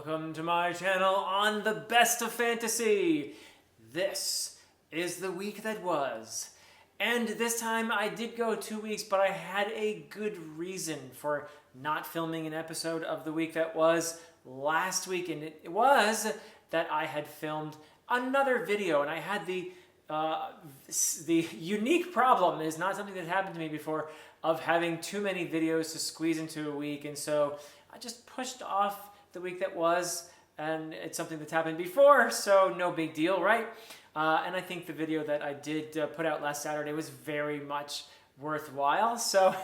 Welcome to my channel on the best of fantasy. This is the week that was. And this time I did go 2 weeks, but I had a good reason for not filming an episode of the week that was last week. And it was that I had filmed another video, and I had the unique problem, is not something that happened to me before, of having too many videos to squeeze into a week. And so I just pushed off the week that was, and it's something that's happened before, so no big deal, right? And I think the video that I did put out last Saturday was very much worthwhile, so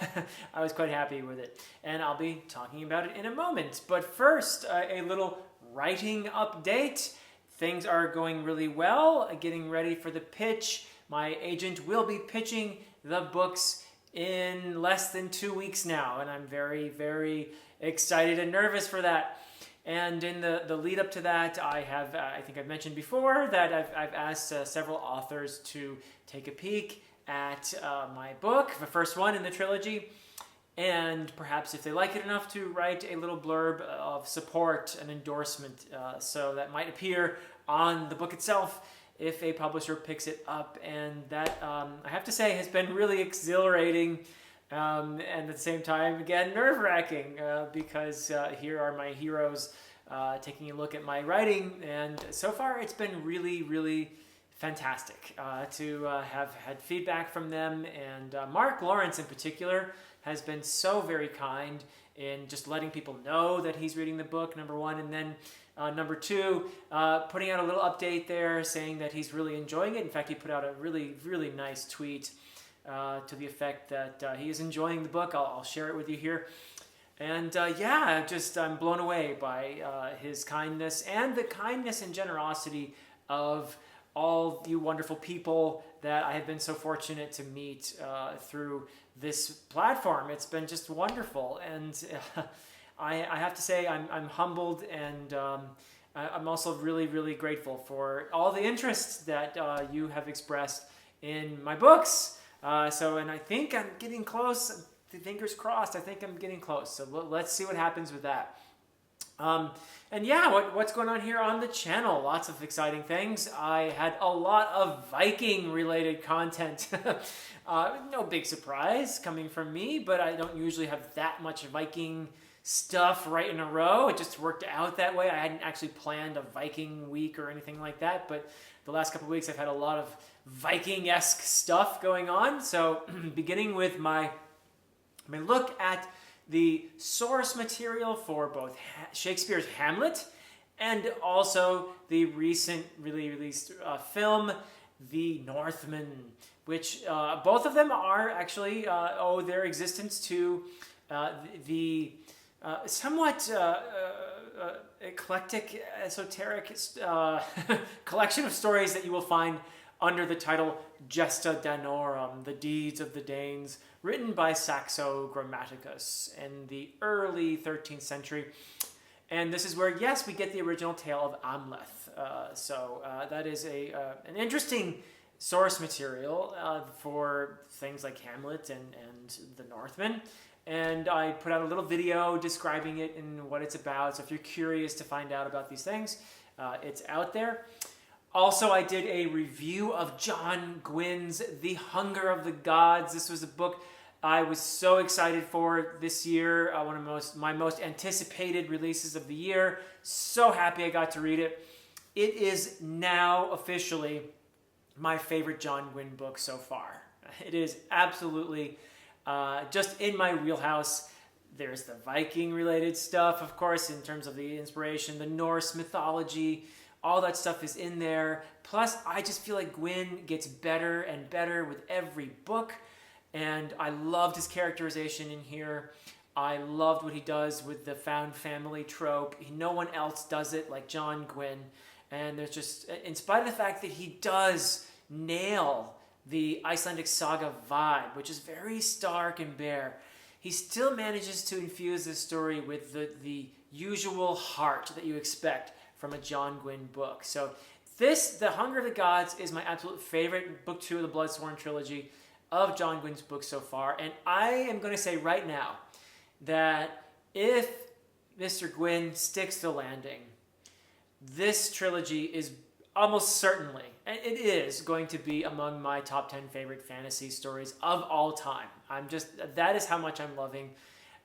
I was quite happy with it. And I'll be talking about it in a moment. But first, a little writing update. Things are going really well, getting ready for the pitch. My agent will be pitching the books in less than 2 weeks now, and I'm very, very excited and nervous for that. And in the lead up to that, I think I've mentioned before that I've asked several authors to take a peek at my book, the first one in the trilogy, and perhaps if they like it enough, to write a little blurb of support, an endorsement, so that might appear on the book itself if a publisher picks it up. And that, I have to say, has been really exhilarating. And at the same time, again, nerve-wracking, because here are my heroes taking a look at my writing, and so far it's been really, really fantastic to have had feedback from them. And Mark Lawrence in particular has been so very kind in just letting people know that he's reading the book, number one, and then number two, putting out a little update there saying that he's really enjoying it. In fact, he put out a really, really nice tweet to the effect that he is enjoying the book. I'll share it with you here. And yeah, I'm blown away by his kindness and the kindness and generosity of all you wonderful people that I have been so fortunate to meet through this platform. It's been just wonderful. And I have to say I'm humbled, and I'm also really, really grateful for all the interest that you have expressed in my books. And I think I'm getting close. Fingers crossed. I think I'm getting close. So let's see what happens with that. And yeah, what's going on here on the channel? Lots of exciting things. I had a lot of Viking related content. No big surprise coming from me, but I don't usually have that much Viking stuff right in a row. It just worked out that way. I hadn't actually planned a Viking week or anything like that, but the last couple of weeks I've had a lot of Viking-esque stuff going on. So beginning with my look at the source material for both Shakespeare's Hamlet and also the recently released film, The Northman, which both of them are actually owe their existence to the somewhat eclectic, esoteric collection of stories that you will find under the title Gesta Danorum, the Deeds of the Danes, written by Saxo Grammaticus in the early 13th century. And this is where, yes, we get the original tale of Amleth. That is an interesting source material for things like Hamlet and the Northman. And I put out a little video describing it and what it's about. So if you're curious to find out about these things, it's out there. Also, I did a review of John Gwynne's The Hunger of the Gods. This was a book I was so excited for this year. One of my most anticipated releases of the year. So happy I got to read it. It is now officially my favorite John Gwynne book so far. It is absolutely just in my wheelhouse. There's the Viking-related stuff, of course, in terms of the inspiration, the Norse mythology. All that stuff is in there. Plus, I just feel like Gwynne gets better and better with every book. And I loved his characterization in here. I loved what he does with the found family trope. No one else does it like John Gwynne. And there's just, in spite of the fact that he does nail the Icelandic saga vibe, which is very stark and bare, he still manages to infuse this story with the usual heart that you expect from a John Gwynne book. So The Hunger of the Gods, is my absolute favorite, book 2 of the Bloodsworn trilogy of John Gwynne's books so far. And I am going to say right now that if Mr. Gwynne sticks the landing this trilogy is almost certainly, and it is going to be among my top 10 favorite fantasy stories of all time. That is how much I'm loving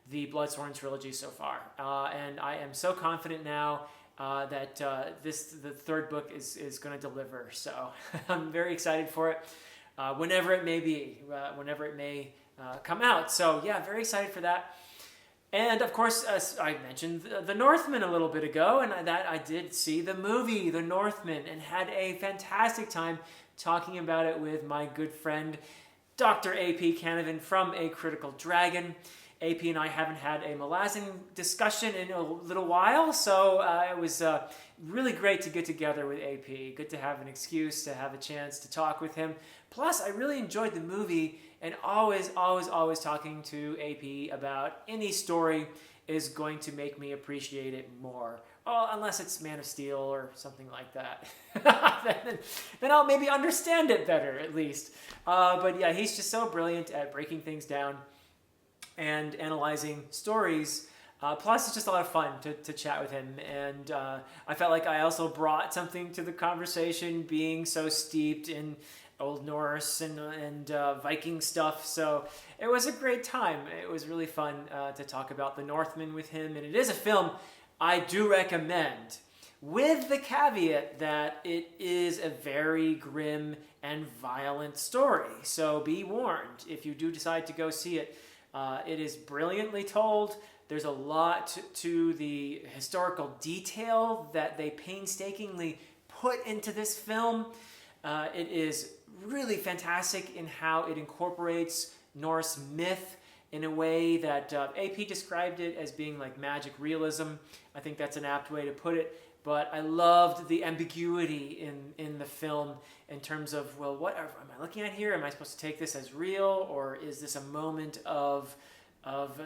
the Bloodsworn trilogy so far. And I am so confident now that the third book is going to deliver. So I'm very excited for it, whenever it may be, whenever it may come out. So yeah, very excited for that. And of course, as I mentioned The Northman a little bit ago, and that I did see the movie The Northman and had a fantastic time talking about it with my good friend Dr. A.P. Canavan from A Critical Dragon. AP and I haven't had a Malazan discussion in a little while, so it was really great to get together with AP. Good to have an excuse to have a chance to talk with him. Plus, I really enjoyed the movie, and always talking to AP about any story is going to make me appreciate it more. Oh, unless it's Man of Steel or something like that. then I'll maybe understand it better, at least. But yeah, he's just so brilliant at breaking things down and analyzing stories. Plus, it's just a lot of fun to chat with him. And I felt like I also brought something to the conversation, being so steeped in Old Norse and Viking stuff. So it was a great time. It was really fun to talk about The Northman with him. And it is a film I do recommend, with the caveat that it is a very grim and violent story. So be warned if you do decide to go see it. It is brilliantly told. There's a lot to the historical detail that they painstakingly put into this film. It is really fantastic in how it incorporates Norse myth in a way that AP described it as being like magic realism. I think that's an apt way to put it. But I loved the ambiguity in the film in terms of, well, what am I looking at here? Am I supposed to take this as real, or is this a moment of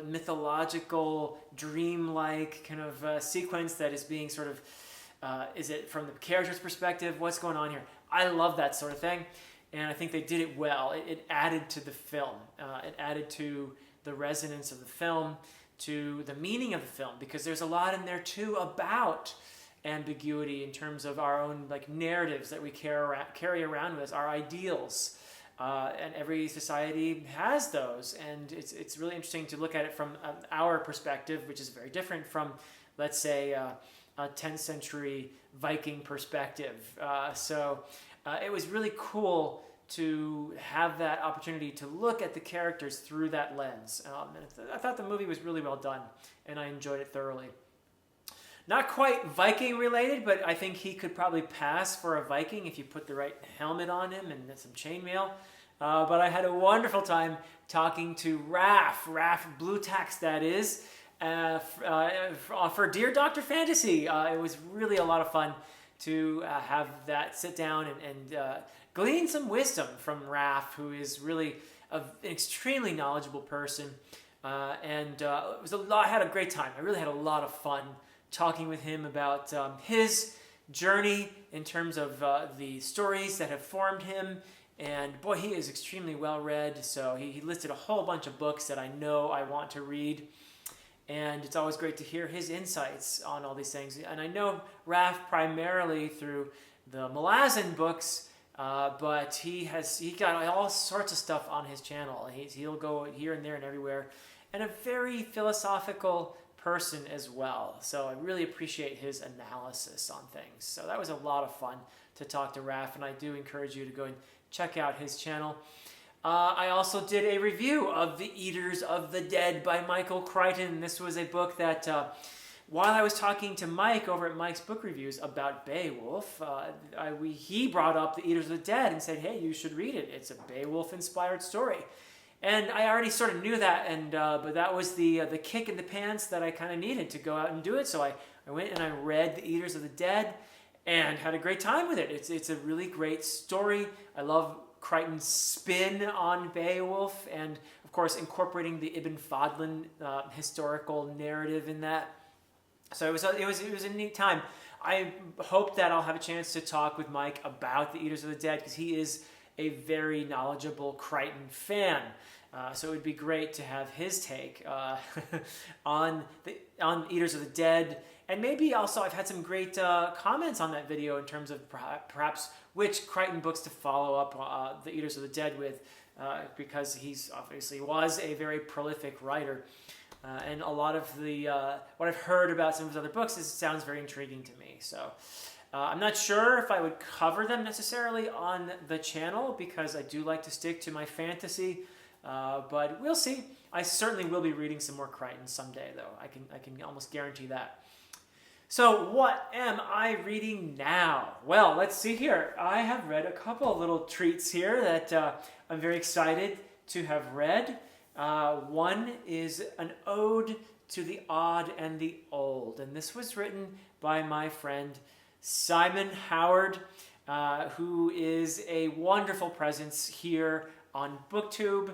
mythological, dreamlike kind of sequence that is being sort of, is it from the character's perspective? What's going on here? I love that sort of thing, and I think they did it well. It added to the film. It added to the resonance of the film, to the meaning of the film, because there's a lot in there too about ambiguity in terms of our own like narratives that we carry around with us, our ideals, and every society has those, and it's really interesting to look at it from our perspective, which is very different from, let's say, a 10th century Viking perspective. So it was really cool to have that opportunity to look at the characters through that lens. And I thought the movie was really well done, and I enjoyed it thoroughly. Not quite Viking related, but I think he could probably pass for a Viking if you put the right helmet on him and some chainmail. But I had a wonderful time talking to Raph Bluetax, that is, for Dear Dr. Fantasy. It was really a lot of fun to have that sit down and glean some wisdom from Raph, who is really an extremely knowledgeable person. And it was I had a great time. I really had a lot of fun talking with him about his journey in terms of the stories that have formed him. And boy, he is extremely well read. So he listed a whole bunch of books that I know I want to read. And it's always great to hear his insights on all these things. And I know Raph primarily through the Malazan books, but he got all sorts of stuff on his channel. He'll go here and there and everywhere. And a very philosophical person as well. So I really appreciate his analysis on things. So that was a lot of fun to talk to Raph, and I do encourage you to go and check out his channel. I also did a review of The Eaters of the Dead by Michael Crichton. This was a book that, while I was talking to Mike over at Mike's Book Reviews about Beowulf, he brought up The Eaters of the Dead and said, hey, you should read it. It's a Beowulf-inspired story. And I already sort of knew that, but that was the kick in the pants that I kind of needed to go out and do it. So I went and I read The Eaters of the Dead and had a great time with it. It's a really great story. I love Crichton's spin on Beowulf, and of course incorporating the Ibn Fadlan historical narrative in that. So it was a neat time. I hope that I'll have a chance to talk with Mike about The Eaters of the Dead, because he is a very knowledgeable Crichton fan. So it would be great to have his take on Eaters of the Dead And maybe also I've had some great comments on that video in terms of perhaps which Crichton books to follow up The Eaters of the Dead with, because he's obviously was a very prolific writer. And a lot of the what I've heard about some of his other books sounds very intriguing to me. So I'm not sure if I would cover them necessarily on the channel, because I do like to stick to my fantasy. But we'll see. I certainly will be reading some more Crichton someday, though. I can almost guarantee that. So what am I reading now? Well, let's see here. I have read a couple of little treats here that I'm very excited to have read. One is an ode to the odd and the old, and this was written by my friend Simon Howard, who is a wonderful presence here on BookTube.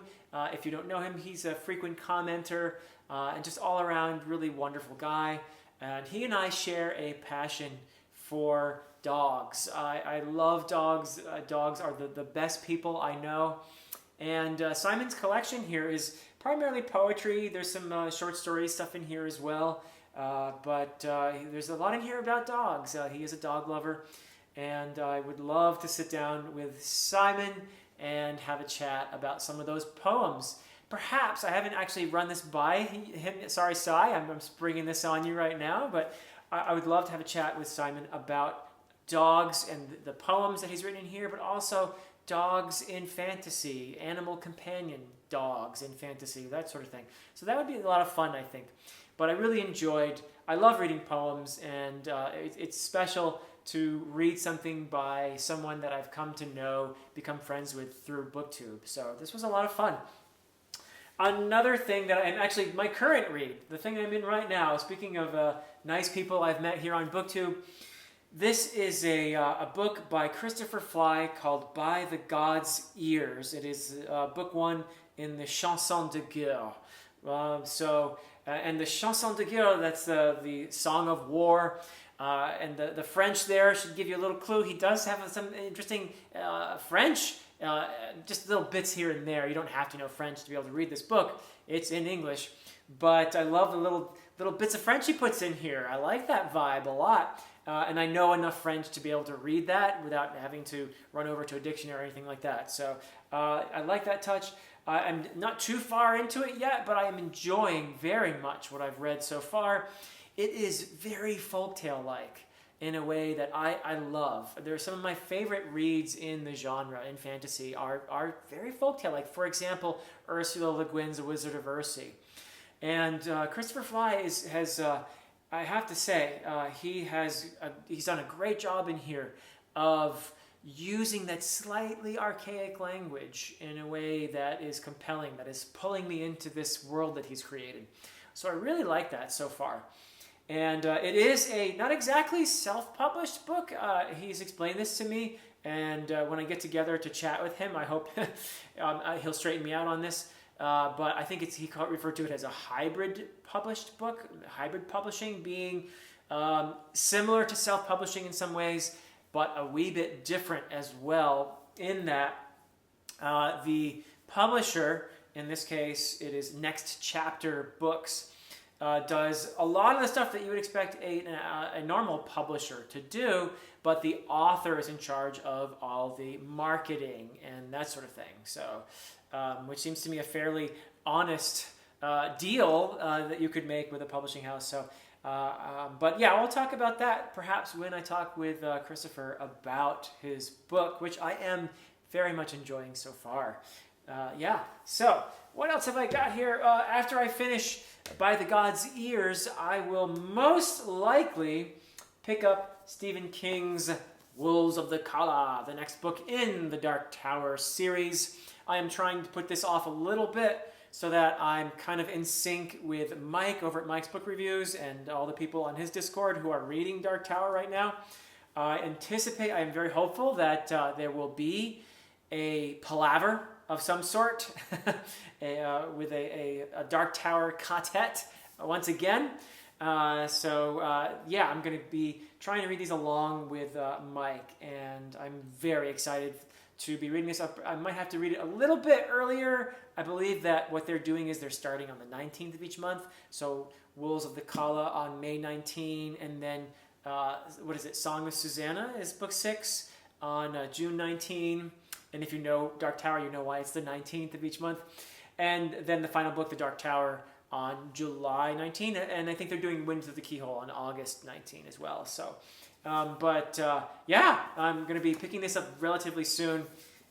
If you don't know him, he's a frequent commenter and just all around really wonderful guy. And he and I share a passion for dogs. I love dogs. Dogs are the best people I know. And Simon's collection here is primarily poetry. There's some short story stuff in here as well. But there's a lot in here about dogs. He is a dog lover. And I would love to sit down with Simon and have a chat about some of those poems. Perhaps, I haven't actually run this by him. Sorry, Si, I'm springing this on you right now. But I would love to have a chat with Simon about dogs and the poems that he's written in here, but also dogs in fantasy, animal companion dogs in fantasy, that sort of thing. So that would be a lot of fun, I think. But I love reading poems, and it's special to read something by someone that I've come to know, become friends with through BookTube. So this was a lot of fun. Another thing that I'm actually, my current read, the thing I'm in right now, speaking of nice people I've met here on BookTube, this is a book by Christopher Fly called By the God's Ears. It is book one in the Chanson de Guerre. And the Chanson de Guerre, that's the Song of War. And the French there should give you a little clue. He does have some interesting French, just little bits here and there. You don't have to know French to be able to read this book. It's in English. But I love the little bits of French he puts in here. I like that vibe a lot. And I know enough French to be able to read that without having to run over to a dictionary or anything like that. So I like that touch. I'm not too far into it yet, but I am enjoying very much what I've read so far. It is very folktale-like in a way that I love. There are some of my favorite reads in the genre, in fantasy, are very folktale-like. For example, Ursula Le Guin's The Wizard of Earthsea. And Christopher Fly has I have to say, he's done a great job in here of using that slightly archaic language in a way that is compelling, that is pulling me into this world that he's created. So I really like that so far. And it is a not exactly self-published book. He's explained this to me, and when I get together to chat with him, I hope he'll straighten me out on this. But I think he referred to it as a hybrid published book, hybrid publishing being similar to self-publishing in some ways, but a wee bit different as well, in that the publisher, in this case it is Next Chapter Books, does a lot of the stuff that you would expect a normal publisher to do, but the author is in charge of all the marketing and that sort of thing. So, which seems to me a fairly honest deal that you could make with a publishing house. So, but yeah, we'll talk about that perhaps when I talk with Christopher about his book, which I am very much enjoying so far. Yeah, so what else have I got here? After I finish By the God's Ears, I will most likely pick up Stephen King's Wolves of the Kala, the next book in the Dark Tower series. I am trying to put this off a little bit so that I'm kind of in sync with Mike over at Mike's Book Reviews and all the people on his Discord who are reading Dark Tower right now. I am very hopeful that there will be a palaver of some sort with a Dark Tower quartet once again. Yeah, I'm going to be trying to read these along with Mike, and I'm very excited to be reading this up. I might have to read it a little bit earlier. I believe that what they're doing is they're starting on the 19th of each month. So Wolves of the Kala on May 19, and then Song of Susanna is book 6 on June 19. And if you know Dark Tower, you know why it's the 19th of each month. And then the final book, The Dark Tower, on July 19. And I think they're doing Winds of the Keyhole on August 19 as well. So, yeah, I'm going to be picking this up relatively soon.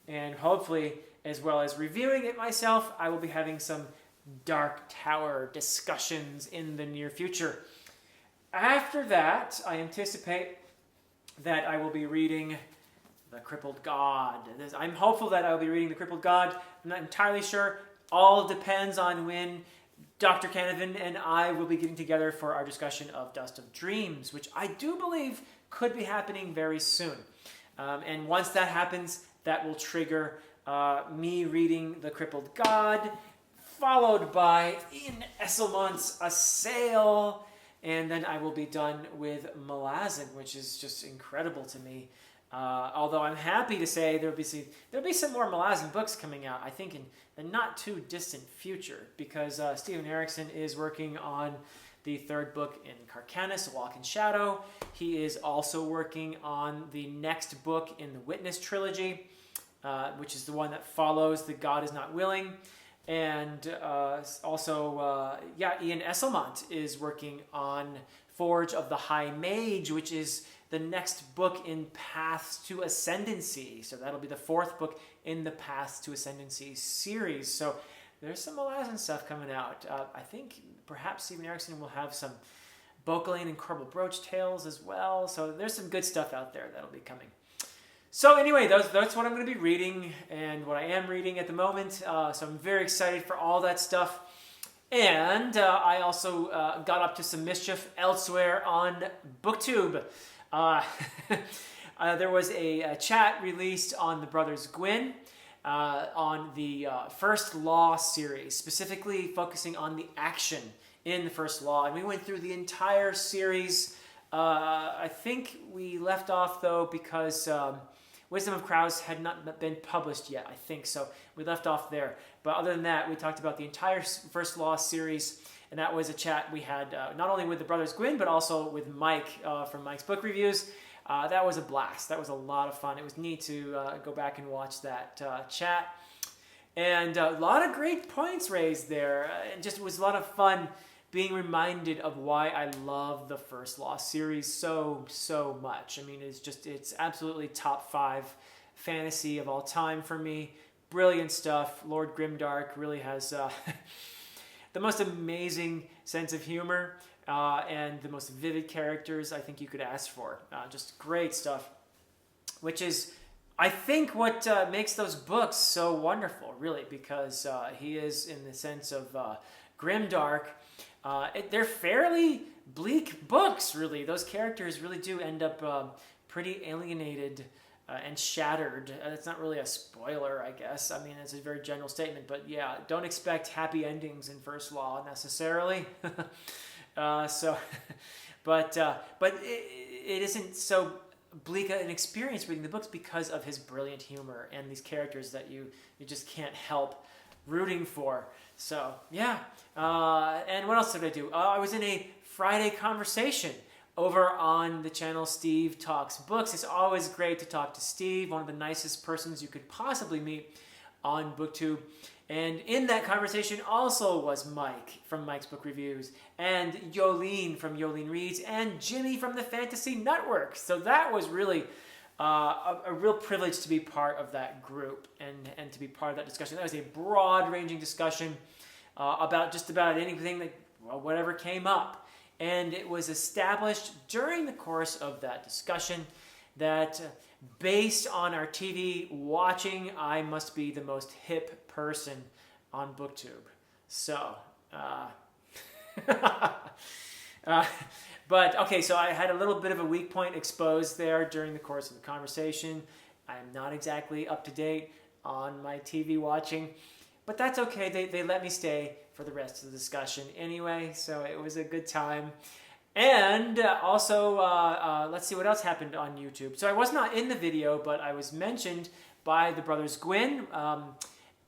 And hopefully, as well as reviewing it myself, I will be having some Dark Tower discussions in the near future. After that, I anticipate that I will be reading The Crippled God. I'm hopeful that I will be reading The Crippled God. I'm not entirely sure. All depends on when Dr. Canavan and I will be getting together for our discussion of Dust of Dreams, which I do believe could be happening very soon. And once that happens, that will trigger me reading The Crippled God, followed by Ian Esselmont's A Sail, and then I will be done with Malazan, which is just incredible to me. Although I'm happy to say there'll be some more Malazan books coming out, I think in the not too distant future, because Stephen Erickson is working on the 3rd book in Carcanis, A Walk in Shadow. He is also working on the next book in the Witness trilogy, which is the one that follows The God Is Not Willing. And Ian Esselmont is working on Forge of the High Mage, which is the next book in Paths to Ascendancy. So that'll be the 4th book in the Paths to Ascendancy series. So there's some Malazan stuff coming out. I think perhaps Stephen Erickson will have some Bocaline and Corbel Brooch tales as well. So there's some good stuff out there that'll be coming. So anyway, that's what I'm going to be reading and what I am reading at the moment. So I'm very excited for all that stuff. And I also got up to some mischief elsewhere on BookTube. There was a chat released on the Brothers Gwyn on the First Law series, specifically focusing on the action in the First Law. And we went through the entire series. I think we left off, though, because Wisdom of Crows had not been published yet, I think. So we left off there. But other than that, we talked about the entire First Law series. And that was a chat we had not only with the Brothers Gwyn, but also with Mike from Mike's Book Reviews. That was a blast. That was a lot of fun. It was neat to go back and watch that chat. And a lot of great points raised there. It just was a lot of fun being reminded of why I love the First Law series so much. I mean, it's absolutely top 5 fantasy of all time for me. Brilliant stuff. Lord Grimdark really has the most amazing sense of humor and the most vivid characters I think you could ask for. Just great stuff, which is, I think, what makes those books so wonderful, really, because he is, in the sense of Grimdark, they're fairly bleak books, really. Those characters really do end up pretty alienated and shattered. It's not really a spoiler, I guess. I mean, it's a very general statement, but yeah, don't expect happy endings in First Law necessarily. But it isn't so bleak an experience reading the books because of his brilliant humor and these characters that you just can't help rooting for. So yeah, and what else did I do? I was in a Friday conversation over on the channel Steve Talks Books. It's always great to talk to Steve, one of the nicest persons you could possibly meet on BookTube. And in that conversation also was Mike from Mike's Book Reviews, and Yolene from Yolene Reads, and Jimmy from the Fantasy Network. So that was really a real privilege to be part of that group and to be part of that discussion. That was a broad-ranging discussion about just about anything that, whatever came up. And it was established during the course of that discussion that based on our TV watching, I must be the most hip person on BookTube. So, but okay, so I had a little bit of a weak point exposed there during the course of the conversation. I am not exactly up to date on my TV watching, but that's okay. They let me stay for the rest of the discussion anyway, so it was a good time. And also, let's see what else happened on YouTube. So I was not in the video, but I was mentioned by the brothers Gwyn,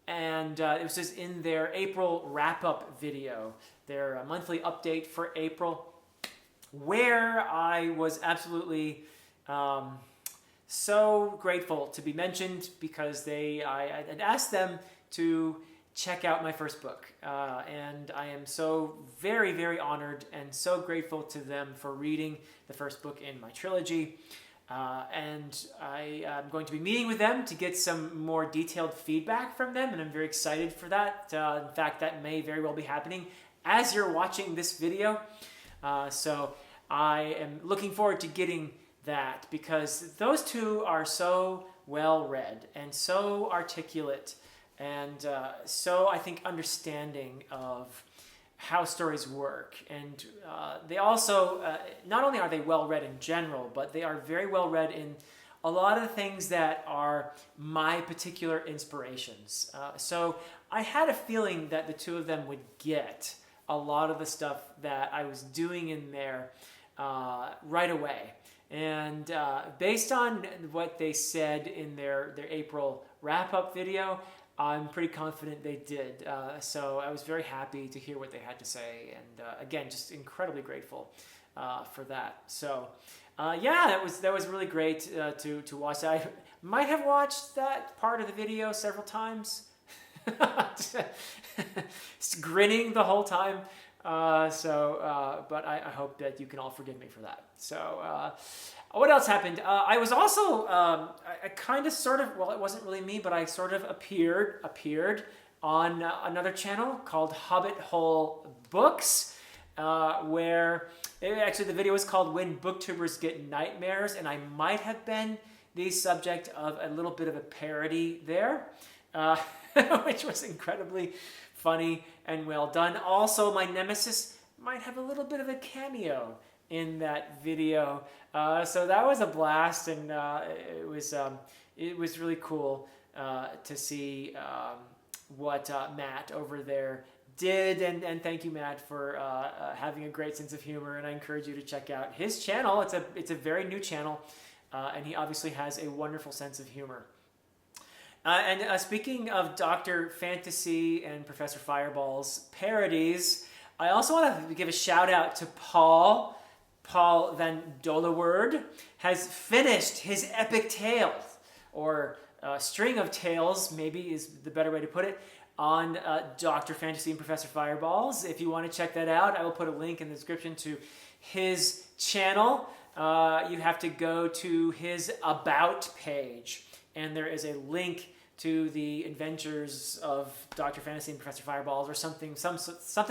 and it was just in their April wrap-up video, their monthly update for April, where I was absolutely so grateful to be mentioned because I had asked them to check out my first book. And I am so very, very honored and so grateful to them for reading the first book in my trilogy. And I am going to be meeting with them to get some more detailed feedback from them, and I'm very excited for that. In fact, that may very well be happening as you're watching this video. So I am looking forward to getting that, because those two are so well read and so articulate and so, I think, understanding of how stories work. And they also, not only are they well read in general, but they are very well read in a lot of the things that are my particular inspirations. So I had a feeling that the two of them would get a lot of the stuff that I was doing in there right away. And based on what they said in their April wrap-up video, I'm pretty confident they did. So I was very happy to hear what they had to say. And again, just incredibly grateful for that. So yeah, that was really great to watch. I might have watched that part of the video several times. Just grinning the whole time. But I hope that you can all forgive me for that. So what else happened? I was also, I kind of sort of, well, it wasn't really me, but I sort of appeared on another channel called Hobbit Hole Books, where actually the video was called When Booktubers Get Nightmares, and I might have been the subject of a little bit of a parody there, which was incredibly funny and well done. Also, my nemesis might have a little bit of a cameo in that video, so that was a blast, and it was really cool to see what Matt over there did, and thank you, Matt, for having a great sense of humor. And I encourage you to check out his channel. It's a very new channel, and he obviously has a wonderful sense of humor. And speaking of Dr. Fantasy and Professor Fireball's parodies, I also want to give a shout out to Paul Van Dolewerd has finished his epic tale, or string of tales, maybe is the better way to put it, on Dr. Fantasy and Professor Fireballs. If you want to check that out, I will put a link in the description to his channel. You have to go to his About page, and there is a link to the adventures of Dr. Fantasy and Professor Fireballs, or something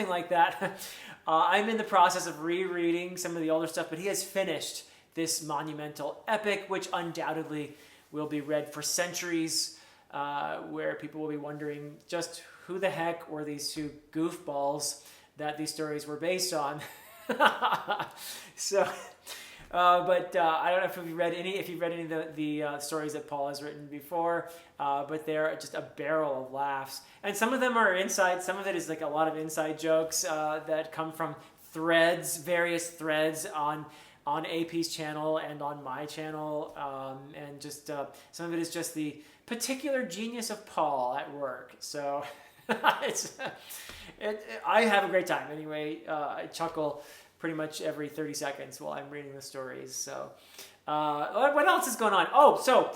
like that. I'm in the process of rereading some of the older stuff, but he has finished this monumental epic, which undoubtedly will be read for centuries, where people will be wondering just who the heck were these two goofballs that these stories were based on. So, but I don't know if you've read any of the stories that Paul has written before, but they're just a barrel of laughs. And some of them are inside, some of it is like a lot of inside jokes that come from various threads on AP's channel and on my channel, and just some of it is just the particular genius of Paul at work. So I have a great time. Anyway, I chuckle pretty much every 30 seconds while I'm reading the stories. So what else is going on? Oh, so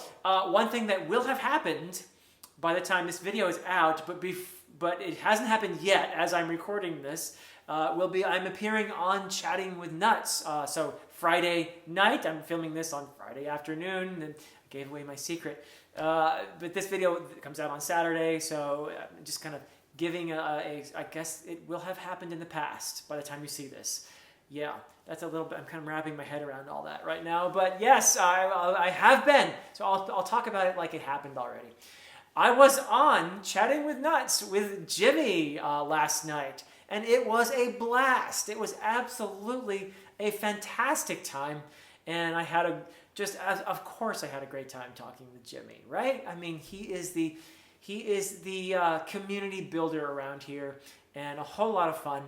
one thing that will have happened by the time this video is out, but it hasn't happened yet as I'm recording this, will be I'm appearing on Chatting with Nuts. So Friday night, I'm filming this on Friday afternoon, and I gave away my secret. But this video comes out on Saturday, so I'm just kind of giving I guess it will have happened in the past by the time you see this. Yeah, that's a little bit, I'm kind of wrapping my head around all that right now. But yes, I have been. So I'll talk about it like it happened already. I was on Chatting with Nuts with Jimmy last night, and it was a blast. It was absolutely a fantastic time, and I had of course I had a great time talking with Jimmy, right? I mean, he is the community builder around here, and a whole lot of fun.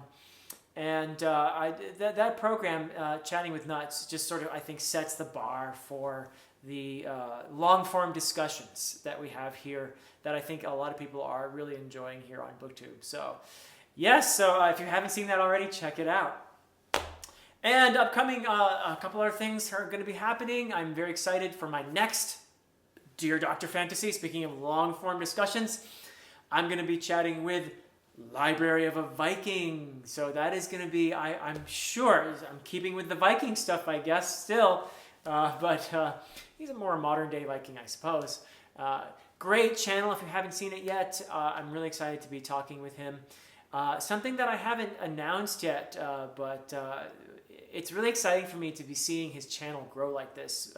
And that program, Chatting with Nuts, just sort of, I think, sets the bar for the long-form discussions that we have here that I think a lot of people are really enjoying here on BookTube. So, yes, so if you haven't seen that already, check it out. And upcoming, a couple other things are going to be happening. I'm very excited for my next Dear Dr. Fantasy. Speaking of long-form discussions, I'm going to be chatting with Library of a Viking. So that is going to be, I'm sure, I'm keeping with the Viking stuff, I guess, still. But he's a more modern-day Viking, I suppose. Great channel if you haven't seen it yet. I'm really excited to be talking with him. Something that I haven't announced yet, but it's really exciting for me to be seeing his channel grow like this.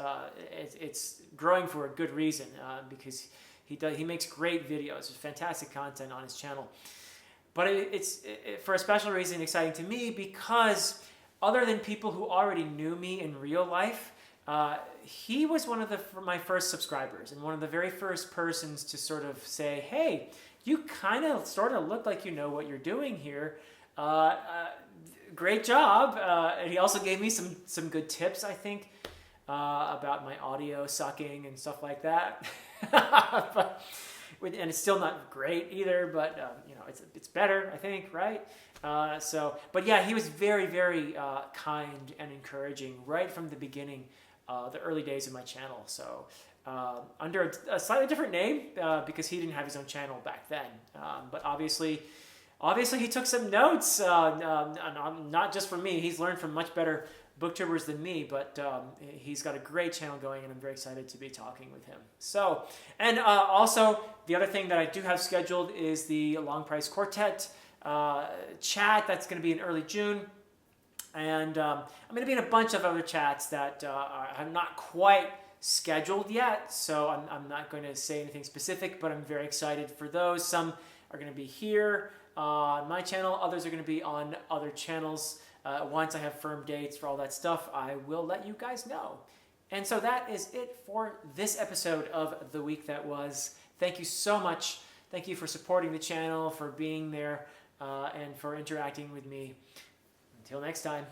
It's growing for a good reason because he makes great videos, fantastic content on his channel. But it's for a special reason exciting to me because other than people who already knew me in real life, he was one of my first subscribers and one of the very first persons to sort of say, hey, you kind of sort of look like you know what you're doing here. Great job. And he also gave me some good tips, I think, about my audio sucking and stuff like that. And it's still not great either, but you know, it's better, I think, right? But yeah, he was very, very kind and encouraging right from the beginning, the early days of my channel. So under a slightly different name because he didn't have his own channel back then. But obviously he took some notes, not just from me. He's learned from much better booktubers than me, but he's got a great channel going, and I'm very excited to be talking with him. So, and also the other thing that I do have scheduled is the Long Price Quartet chat. That's going to be in early June. And I'm going to be in a bunch of other chats that are not quite scheduled yet, so I'm not going to say anything specific, but I'm very excited for those. Some are going to be here on my channel. Others are going to be on other channels. Once I have firm dates for all that stuff, I will let you guys know. And so that is it for this episode of The Week That Was. Thank you so much. Thank you for supporting the channel, for being there, and for interacting with me. Until next time.